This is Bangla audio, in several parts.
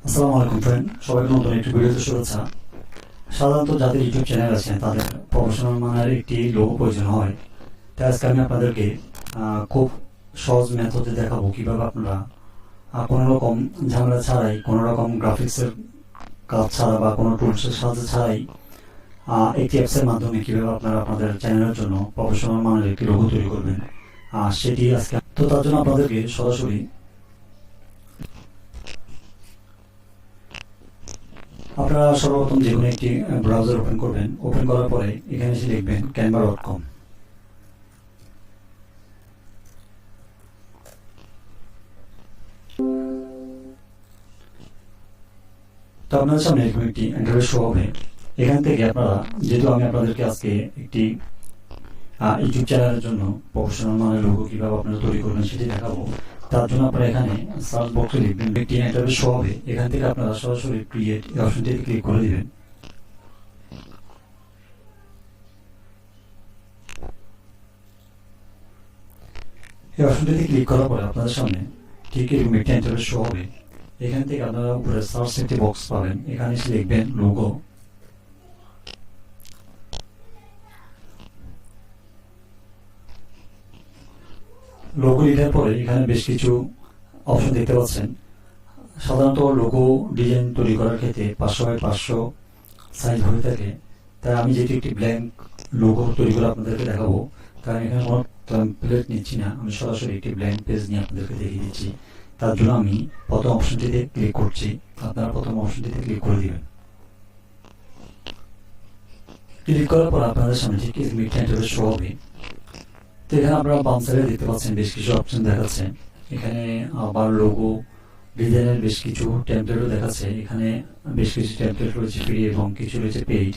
আসসালামু আলাইকুম ফ্রেন্ড, সবাইকে নতুন একটি ভিডিওতে শুভেচ্ছা। সাধারণত যাদের ইউটিউব চ্যানেল আছে তাদের প্রফেশনাল মানের একটি লোগো প্রয়োজন হয়। তাই আজকে আমি আপনাদেরকে খুব সহজ মেথডে দেখাবো কিভাবে আপনারা কোনো রকম ঝামেলা ছাড়াই, কোনো রকম গ্রাফিক্সের কাজ ছাড়া বা কোনো টুলসের সাহায্য ছাড়াই একটি অ্যাপসের মাধ্যমে কিভাবে আপনারা আপনাদের চ্যানেলের জন্য প্রফেশনাল মানের একটি লোগো তৈরি করবেন, সেটি আজকে। তো তার জন্য আপনাদেরকে সরাসরি আপনারা সর্বপ্রথম যে কোনো একটি ব্রাউজার ওপেন করবেন। ওপেন করার পরে এখানে এসে লিখবেন canva.com। তো আপনাদের সামনে এরকম একটি ইন্টারফেস শো হবে। এখান থেকে আপনারা, যেহেতু আমি আপনাদেরকে আজকে একটি ইউটিউব চ্যানেলের জন্য প্রফেশনাল মানের লোগো কিভাবে আপনারা তৈরি করবেন সেটি দেখাবো, তার জন্য আপনারা এখানে সার্চ বক্সে লিখবেন, একটি ইন্টারফেস শো হবে। এখান থেকে আপনারা সরাসরি ক্রিয়েট এই অপশনটিতে ক্লিক করে দিবেন। এই অপশনটিতে ক্লিক করার পরে আপনাদের সামনে ঠিক এরকম একটি ইন্টারফেস শো হবে। এখান থেকে আপনারা উপরে সার্চ একটি বক্স পাবেন, এখানে এসে লিখবেন লোগো। লোগো লেখার পরে এখানে বেশ কিছু অপশন দেখতে পাচ্ছেন। সাধারণত লোগো ডিজাইন তৈরি করার ক্ষেত্রে 500x500 সাইজ হয়ে থাকে। তাই আমি যেটি একটি ব্ল্যাঙ্ক লোগো তৈরি করে আপনাদেরকে দেখাবো, কারণ এখানে কোনো টেমপ্লেট নিচ্ছি না, আমি সরাসরি একটি ব্ল্যাঙ্ক পেজ নিয়ে আপনাদেরকে দেখিয়ে দিচ্ছি। তার জন্য আমি প্রথম অপশনটিতে ক্লিক করছি, আপনারা প্রথম অপশনটিতে ক্লিক করে দিবেন। ক্লিক করার পর আপনাদের সামনে ঠিক ইন্টারফেস শো হবে। তো এখানে আপনারা বাম সাইডে দেখতে পাচ্ছেন বেশ কিছু অপশন দেখাচ্ছে। এখানে আবার লোগো ডিজাইনের বেশ কিছু টেমপ্লেটও দেখাচ্ছে। এখানে বেশ কিছু টেমপ্লেট রয়েছে ফ্রি এবং কিছু রয়েছে পেইড।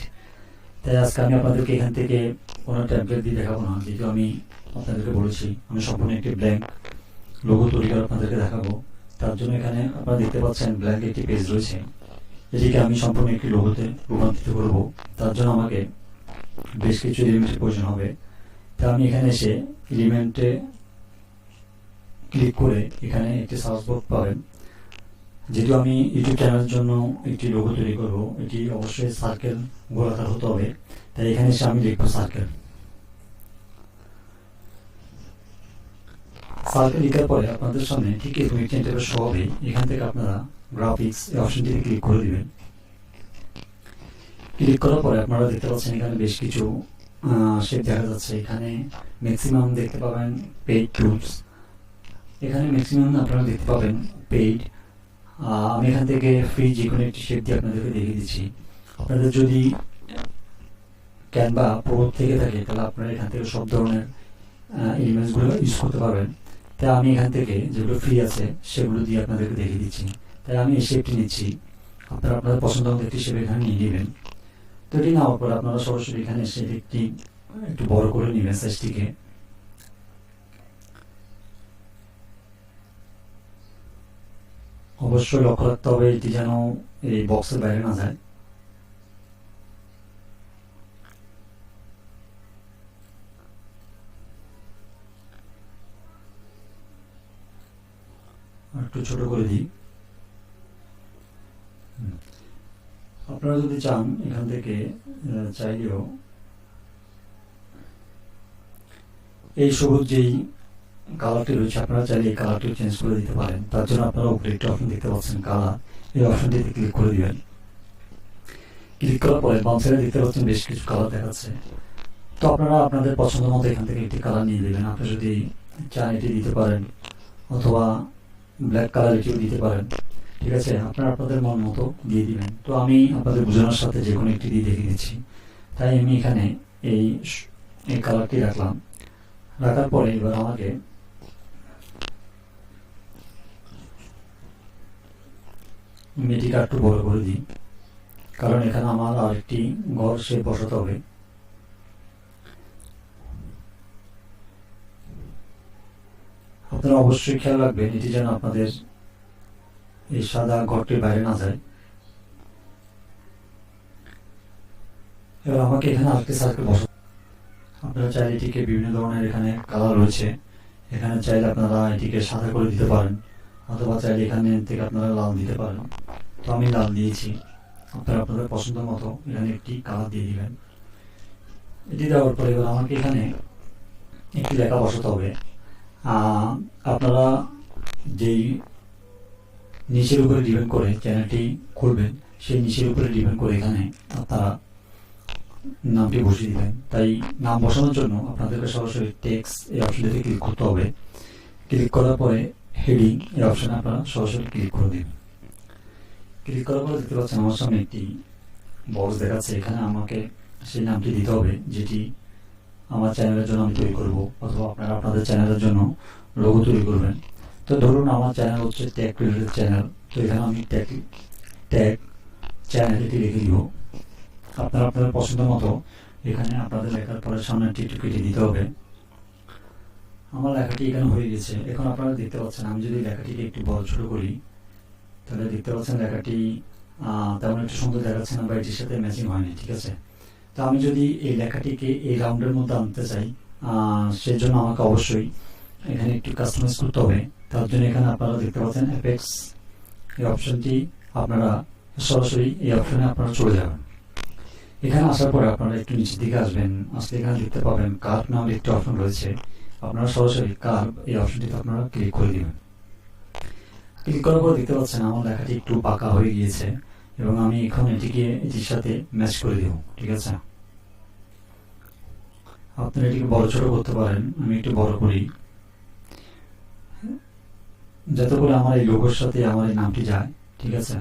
তাই আজকে আমি আপনাদেরকে এখান থেকে কোনো টেমপ্লেট দিয়ে দেখাবো না, যেহেতু আমি আপনাদেরকে বলেছি আমি সম্পূর্ণ একটি ব্ল্যাঙ্ক লোগো তৈরি করে আপনাদেরকে দেখাবো। তার জন্য এখানে আপনারা দেখতে পাচ্ছেন ব্ল্যাঙ্ক একটি পেজ রয়েছে, এটিকে আমি সম্পূর্ণ একটি লোগোতে রূপান্তরিত করব। তার জন্য আমাকে বেশ কিছু এলিমেন্টের প্রয়োজন হবে। তা আমি এখানে এসে এলিমেন্টে ক্লিক করে এখানে একটি সার্চ বক্স পাবেন। যেহেতু আমি ইউটিউব চ্যানেলের জন্য একটি লোগো তৈরি করব, এটি অবশ্যই সার্কেল গোলাকার হতে হবে। তাই এখানে এসে আমি লিখব সার্কেল। সার্কেল লেখার পরে আপনাদের সামনে ঠিক এরকম একটি ইন্টারফেস শো হবে। এখান থেকে আপনারা গ্রাফিক্স এই অপশনটিতে ক্লিক করে দিবেন। ক্লিক করার পরে আপনারা দেখতে পাচ্ছেন এখানে বেশ কিছু শেপ দেখা যাচ্ছে। এখানে ম্যাক্সিমাম দেখতে পাবেন পেইড টুলস। এখানে ম্যাক্সিমাম আপনারা দেখতে পাবেন পেইড। আমি এখান থেকে ফ্রি যে কোনো একটি শেপ দিয়ে আপনাদেরকে দেখিয়ে দিচ্ছি। আপনাদের যদি ক্যানভা প্রো থেকে থাকে তাহলে আপনারা এখান থেকে সব ধরনের ইমেজগুলো ইউজ করতে পারবেন। তাই আমি এখান থেকে যেগুলো ফ্রি আছে সেগুলো দিয়ে আপনাদেরকে দেখিয়ে দিচ্ছি। তাই আমি এই শেপটি নিচ্ছি, আপনারা আপনাদের পছন্দ মতো একটি শেপ এখানে নিয়ে নেবেন। তো এটি নেওয়ার পর আপনারা সরাসরি এখানে এসে একটু বড় করে নেবেন সাইজটিকে। অবশ্যই লক্ষ্য রাখতে হবে এটি যেন এই বক্সের বাইরে না যায়। একটু ছোট করে দিই। আপনারা যদি চান এখান থেকে চাইলেও এই সবুজ যেই কালারটি রয়েছে আপনারা চাইলে এই কালারটি চেঞ্জ করে দিতে পারেন। তার জন্য আপনারা উপরে একটা অপশন দেখতে পাচ্ছেন কালার, এই অপশনটিতে ক্লিক করে দিবেন। ক্লিক করার পরে বাম সাইডে দেখতে পাচ্ছেন বেশ কিছু কালার দেখাচ্ছে। তো আপনারা আপনাদের পছন্দ মতো এখান থেকে একটি কালার নিয়ে দেবেন। আপনি যদি চান এটি দিতে পারেন, অথবা ব্ল্যাক কালার এটিও দিতে পারেন। ঠিক আছে, আপনারা আপনাদের মন মতো দিয়ে দিবেন। তো আমি আপনাদের বোঝানোর সাথে যে কোনো একটি দিয়ে দেখিয়ে দিচ্ছি। তাই আমি এখানে এই কালারটি রাখলাম। রাখার পরে এবার আমাকে এটিকে একটু বড় করে দিই, কারণ এখানে আমার আরেকটি ঘর সে বসাতে হবে। আপনারা অবশ্যই খেয়াল রাখবেন এটি যেন আপনাদের এই সাদা ঘরটির বাইরে না যায়। এবার আমাকে এখানে আরেকটি সার্কেল বসাতে, আপনারা চাইলে এটিকে বিভিন্ন ধরনের এখানে কালার রয়েছে, এখানে চাইলে আপনারা এটিকে সাদা করে দিতে পারেন, অথবা চাইলে এখানে থেকে আপনারা লাল দিতে পারেন। তো আমি লাল দিয়েছি, আপনারা আপনাদের পছন্দ মতো এখানে একটি কালার দিয়ে দিবেন। এটি দেওয়ার পরে এবার আমাকে এখানে একটি লেখা বসাতে হবে। আপনারা যেই নিচের উপরে ডিপেন্ড করে চ্যানেলটি খুলবেন, সেই নিচের উপরে ডিপেন্ড করে এখানে আপনারা নামটি বসিয়ে দিবেন। তাই নাম বসানোর জন্য আপনাদেরকে সরাসরি টেক্সট এই অপশনটিতে ক্লিক করতে হবে। ক্লিক করার পরে হেডিং এই অপশনে আপনারা সরাসরি ক্লিক করে দেবেন। ক্লিক করার পরে দেখতে পাচ্ছেন আমার সামনে একটি বক্স দেখাচ্ছে। এখানে আমাকে সেই নামটি দিতে হবে যেটি আমার চ্যানেলের জন্য আমি তৈরি করব, অথবা আপনারা আপনাদের চ্যানেলের জন্য লোগো তৈরি করবেন। তো ধরুন আমার চ্যানেল হচ্ছে ট্যাগ রিলেটেড চ্যানেল, তো এখানে আমি ট্যাগ চ্যানেল এটি লিখে দিব। আপনারা আপনাদের পছন্দ মতো এখানে আপনাদের লেখার পরে সামনে একটু কেটে দিতে হবে। আমার লেখাটি এখানে হয়ে গেছে। এখন আপনারা দেখতে পাচ্ছেন আমি যদি লেখাটিকে একটু বড় ছোট করি, তাহলে দেখতে পাচ্ছেন লেখাটি তেমন একটু সুন্দর দেখাচ্ছে না বা এটির সাথে ম্যাচিং হয়নি। ঠিক আছে, তো আমি যদি এই লেখাটিকে এই রাউন্ডের মধ্যে আনতে চাই, সেজন্য আমাকে অবশ্যই এখানে একটু কাস্টমাইজ করতে হবে। তার জন্য এখানে আপনারা দেখতে পাচ্ছেন অ্যাপেক্স এই অপশনটি, আপনারা সরাসরি এই অপশনে আপনারা চলে যাবেন। এখানে আসার পরে আপনারা একটু নিচের দিকে আসবেন, আসলে এখানে দেখতে পাবেন কার্ভ নামের একটি অপশন রয়েছে। আপনারা সরাসরি কার্ভ এই অপশনটিতে আপনারা ক্লিক করে দিবেন। ক্লিক করার পর দেখতে পাচ্ছেন আমার লেখাটি একটু পাকা হয়ে গিয়েছে এবং আমি এখন এটিকে এটির সাথে ম্যাচ করে দেব। ঠিক আছে, আপনারা এটিকে বড় ছোট করতে পারেন। আমি একটু বড় করি যাতে করে আমার এই লোগোর সাথে আমার এই নামটি যায়। ঠিক আছে,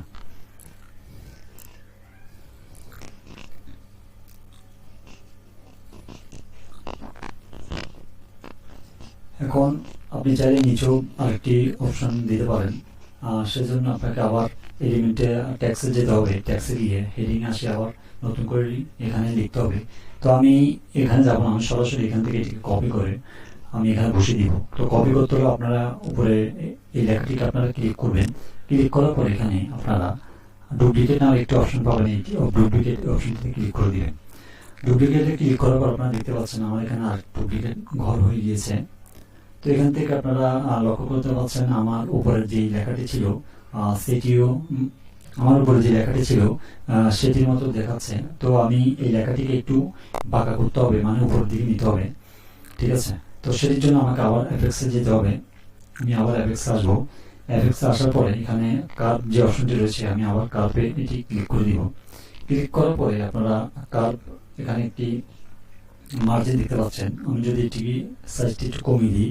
এখন আপনি চাইলে নিচেও আরেকটি অপশন দিতে পারেন। সেজন্য আপনাকে আবার এলিমেন্টে ট্যাক্সে যেতে হবে। ট্যাক্সে গিয়ে হেডিং আসে আবার নতুন করে এখানে লিখতে হবে। তো আমি এখানে যাব না, আমি সরাসরি এখান থেকে এটিকে কপি করে আমি এখানে বসিয়ে দিব। তো কপি করতে হলে আপনারা উপরে এই লেখাটিকে আপনারা ক্লিক করবেন। ক্লিক করার পর এখানে আপনারা ডুপ্লিকেট নামে একটি অপশন পাবেন, এইটি ডুপ্লিকেট অপশনটিতে ক্লিক করে দিবেন। ডুপ্লিকেটে ক্লিক করার পর আপনারা দেখতে পাচ্ছেন আমার এখানে আর ডুপ্লিকেট ঘর হয়ে গিয়েছে। তো এখান থেকে আপনারা লক্ষ্য করতে পারছেন আমার উপরে যে লেখাটি ছিল সেটিও আমার উপরে যে লেখাটি ছিল সেটির মতো দেখাচ্ছে। তো আমি এই লেখাটিকে একটু বাঁকা করতে হবে, মানে উপর দিকে নিতে হবে। ঠিক আছে, তো সেটির জন্য আমাকে আবার এফেক্টসে যেতে হবে। আমি আবার এফেক্টসে আসবো। এফেক্টসে আসার পরে এখানে কার্ভ যে অপশনটি রয়েছে, আমি আবার কার্ভে এটি ক্লিক করে দিব। ক্লিক করার পরে আপনারা কার্ভ এখানে একটি মার্জিন দেখতে পাচ্ছেন। আমি যদি এটিকে সাইজটি একটু কমিয়ে দিই,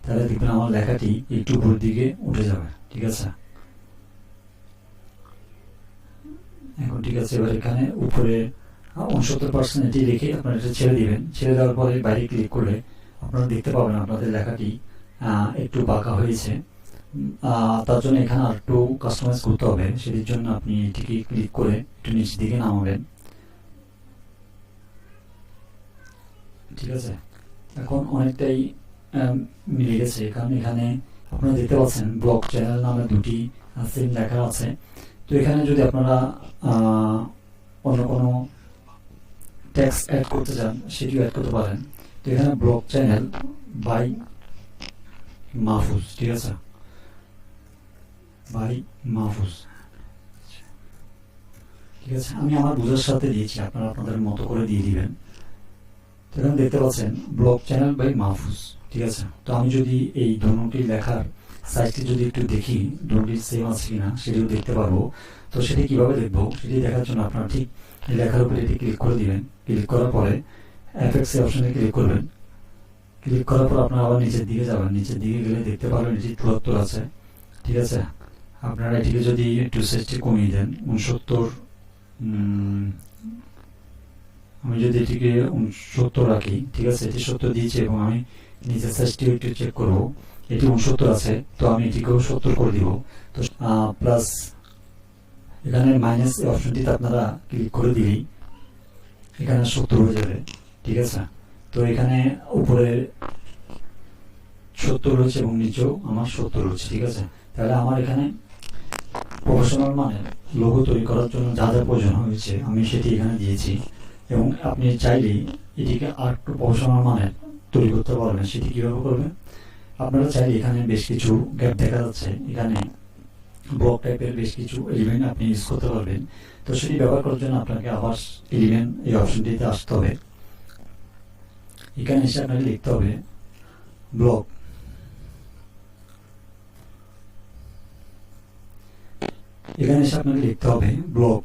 তাহলে দেখবেন আমার লেখাটি একটু উপরের দিকে উঠে যাবে। ঠিক আছে, এখন ঠিক আছে। এবার এখানে উপরে 69% এটি রেখে আপনারা এটা ছেড়ে দিবেন। ছেড়ে দেওয়ার পরে বাইরে ক্লিক করলে আপনারা দেখতে পাবেন আপনাদের লেখাটি একটু বাঁকা হয়েছে। তার জন্য এখানে আর একটু কাস্টমাইজ করতে হবে। সেটির জন্য আপনি এটিকে ক্লিক করে একটু নিচের দিকে নামাবেন। ঠিক আছে, এখন অনেকটাই মিলে গেছে, কারণ এখানে আপনারা দেখতে পাচ্ছেন ব্লগ চ্যানেল নামে দুটি সেম লেখা আছে। তো এখানে যদি আপনারা অন্য কোনো টেক্সট অ্যাড করতে চান, সেটিও অ্যাড করতে পারেন। তো এখানে ব্লগ চ্যানেল বাই মাহফুজ। ঠিক আছে, বাই মাহফুজ। ঠিক আছে, আমি আমার বুঝার সাথে দিয়েছি, আপনারা আপনাদের মতো করে দিয়ে দিবেন। তো এখানে দেখতে পাচ্ছেন ব্লগ চ্যানেল বাই মাহফুজ। ঠিক আছে, তো আমি যদি এই দুটি লেখার সাইজটি যদি একটু দেখি দুটি সেম আছে কিনা সেটিও দেখতে পারবো। তো সেটি কিভাবে দেখবো, সেটি দেখার জন্য আপনারা ঠিক লেখার উপরে এটি ক্লিক করে দিবেন। ক্লিক করার পরে এফেক্টস অপশনে ক্লিক করবেন। ক্লিক করার পর আপনারা আবার নিচের দিকে যাবেন। নিচের দিকে গেলে দেখতে পারবেন এটি ৭৪ আছে। ঠিক আছে, আপনারা এটিকে যদি একটু সাইজটি কমিয়ে দেন 69, আমি যদি এটিকে 69 রাখি, ঠিক আছে, এটি 70 দিয়েছে এবং আমি নিচের সাইজটি একটু চেক করবো, এটি 69 আছে। তো আমি এটিকেও 70 করে দিব। তো প্লাস এখানে মাইনাস অপশনটিতে আপনারা ক্লিক করে দিলেই এখানে 70 হয়ে যাবে। ঠিক আছে, তো এখানে উপরে 70 রয়েছে এবং নিচেও আমার 70 রয়েছে। ঠিক আছে, তাহলে আমার এখানে প্রফেশনাল মানে লোগো তৈরি করার জন্য যা যা প্রয়োজন হয়েছে আমি সেটি এখানে দিয়েছি। এবং আপনি চাইলেই এটিকে আর একটু প্রফেশনাল মানের তৈরি করতে পারবেন। সেটি কীভাবে করবেন, আপনারা চাইলে এখানে বেশ কিছু গ্যাপ দেখা যাচ্ছে, এখানে ব্লক টাইপের বেশ কিছু এলিমেন্ট আপনি ইউজ করতে পারবেন। তো সেটি ব্যবহার করার জন্য আপনাকে আবার এলিমেন্ট এই অপশনটিতে আসতে হবে। এখানে এসে আপনাকে লিখতে হবে ব্লক। এখানে এসে আপনাকে লিখতে হবে ব্লক,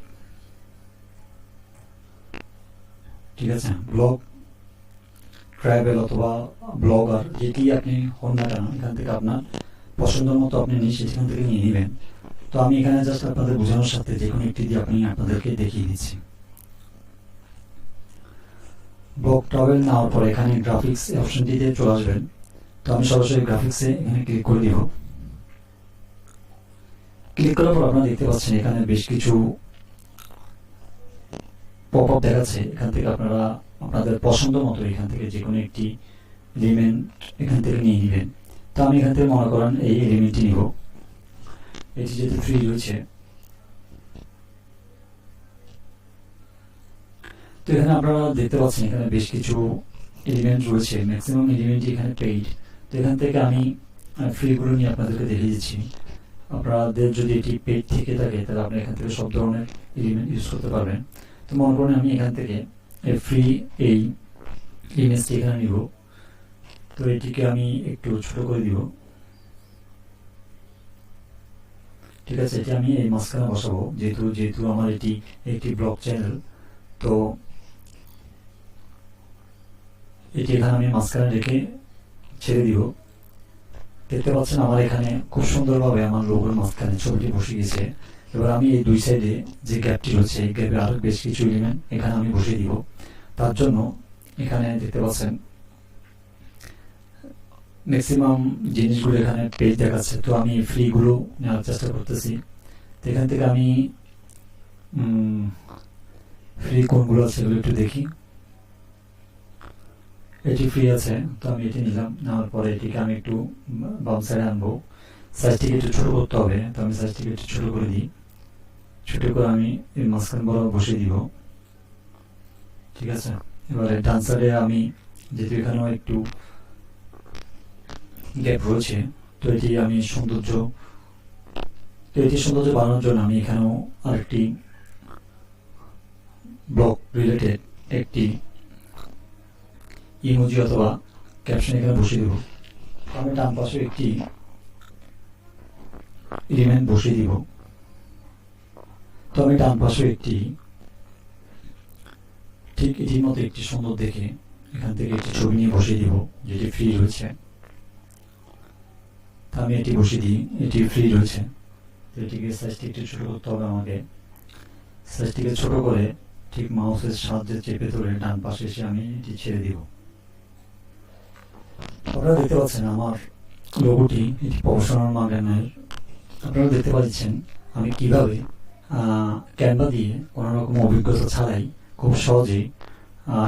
ঠিক আছে। ব্লক ট্রাইবেল অথবা ব্লগার যেটি আপনি হন না কেন, এখান থেকে আপনার পছন্দ মতো আপনি সেখান থেকে নিয়ে নেবেন। তো আমি এখানে জাস্ট আপনাদের বোঝানোর সাথে যে কোনো একটি দিয়ে আপনি আপনাদেরকে দেখিয়ে দিচ্ছি। ব্লক ট্রাভেল নেওয়ার পরে এখানে গ্রাফিক্স অপশনটিতে চলে আসবেন। তো আমি সরাসরি গ্রাফিক্সে এখানে ক্লিক করে দিব। ক্লিক করার পর আপনারা দেখতে পাচ্ছেন এখানে বেশ কিছু পপ আপ দেখাচ্ছে। এখান থেকে আপনারা আপনাদের পছন্দ মতো এখান থেকে যে কোনো একটি এলিমেন্ট এখান থেকে নিয়ে নেবেন। তো আমি এখান থেকে মনে করেন এই এলিমেন্টটি নিব, এটি যেহেতু ফ্রি রয়েছে। তো এখানে আপনারা দেখতে পাচ্ছেন এখানে বেশ কিছু এলিমেন্ট রয়েছে, ম্যাক্সিমাম এলিমেন্টই এখানে পেইড। তো এখান থেকে আমি ফ্রিগুলো নিয়ে আপনাদেরকে দেখিয়ে দিচ্ছি। আপনাদের যদি এটি পেইড থেকে থাকে তাহলে আপনি এখান থেকে সব ধরনের এলিমেন্ট ইউজ করতে পারবেন। তো মনে করেন আমি এখান থেকে ফ্রি এই ইমেজটি এখানে নিব। তো এটিকে আমি একটু ছোট করে দিব, ঠিক আছে। এটি আমি এই মাঝখানে বসাবো, যেহেতু আমার এটি একটি ব্লগ চ্যানেল। তো এটি এখানে আমি মাঝখানে রেখে ছেড়ে দিব। দেখতে পাচ্ছেন আমার এখানে খুব সুন্দরভাবে আমার লোগোর মাঝখানে ছবিটি বসে গেছে। এবার আমি এই দুই সাইডে যে গ্যাপটি রয়েছে এই গ্যাপে আরো বেশ কিছু এলিমেন্ট এখানে আমি বসিয়ে দিব। তার জন্য এখানে দেখতে পাচ্ছেন ম্যাক্সিমাম জিনিসগুলো এখানে পেজ দেখাচ্ছে। তো আমি ফ্রিগুলো নেওয়ার চেষ্টা করতেছি। তো এখান থেকে আমি ফ্রি কোনগুলো আছে সেগুলো একটু দেখি। এটি ফ্রি আছে, তো আমি এটি নিলাম। নেওয়ার পরে এটিকে আমি একটু বাম সাইডে আনবো। সাইজটিকে একটু ছোট করতে হবে, তো আমি সাইজটিকে একটু ছোট করে দিই। ছোট করে আমি এই মাঝখান বরাবর বসিয়ে দিব, ঠিক আছে। এবারে ডান সাইডে আমি যেহেতু এখানেও একটু গ্যাপ রয়েছে, তো এটি আমি সৌন্দর্য বানানোর জন্য আমি এখানেও আরেকটি ব্লক রিলেটেড একটি ইমোজি অথবা ক্যাপশন এখানে বসিয়ে দেব। আমি ডান পাশে একটি এলিমেন্ট বসিয়ে দিব। তো আমি ডান পাশে একটি ঠিক এটির মতো একটি সুন্দর দেখে এখান থেকে একটি ছবি নিয়ে বসিয়ে দিব, যেটি ফ্রি রয়েছে। তো আমি এটি বসিয়ে দিই, এটি ফ্রি রয়েছে। তো এটিকে সাইজটি একটু ছোট করতে হবে আমাকে। সাইজটিকে ছোট করে ঠিক মাউসের সাহায্যে চেপে ধরে ডান পাশে এসে আমি এটি ছেড়ে দিব। আপনারা দেখতে পাচ্ছেন আমার লোগোটি এটি প্রফেশনাল মার্কেনের। আপনারা দেখতে পাচ্ছেন আমি কিভাবে ক্যানভা দিয়ে কোনো রকম অভিজ্ঞতা ছাড়াই খুব সহজেই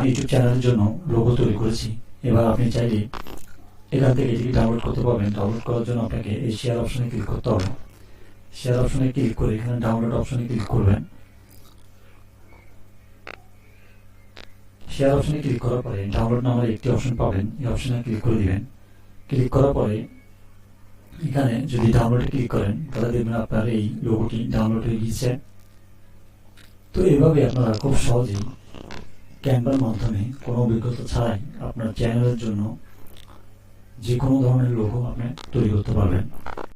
ইউটিউব চ্যানেলের জন্য লোগো তৈরি করেছি। এবার আপনি চাইলে এখান থেকে এটিকে ডাউনলোড করতে পারবেন। ডাউনলোড করার জন্য আপনাকে এই শেয়ার অপশনে ক্লিক করতে হবে। শেয়ার অপশনে ক্লিক করে এখানে ডাউনলোড অপশনে ক্লিক করবেন। শেয়ার অপশনে ক্লিক করার পরে ডাউনলোড নামের একটি অপশন পাবেন, এই অপশনে ক্লিক করে দিবেন। ক্লিক করার পরে এখানে যদি ডাউনলোডে ক্লিক করেন তাহলে দেখবেন আপনার এই লোগোটি ডাউনলোড হয়ে গিয়েছে। তো এভাবে আপনারা খুব সহজেই ক্যানভার মাধ্যমে কোনো অভিজ্ঞতা ছাড়াই আপনার চ্যানেলের জন্য যে কোনো ধরনের লোগো আপনি তৈরি করতে পারবেন।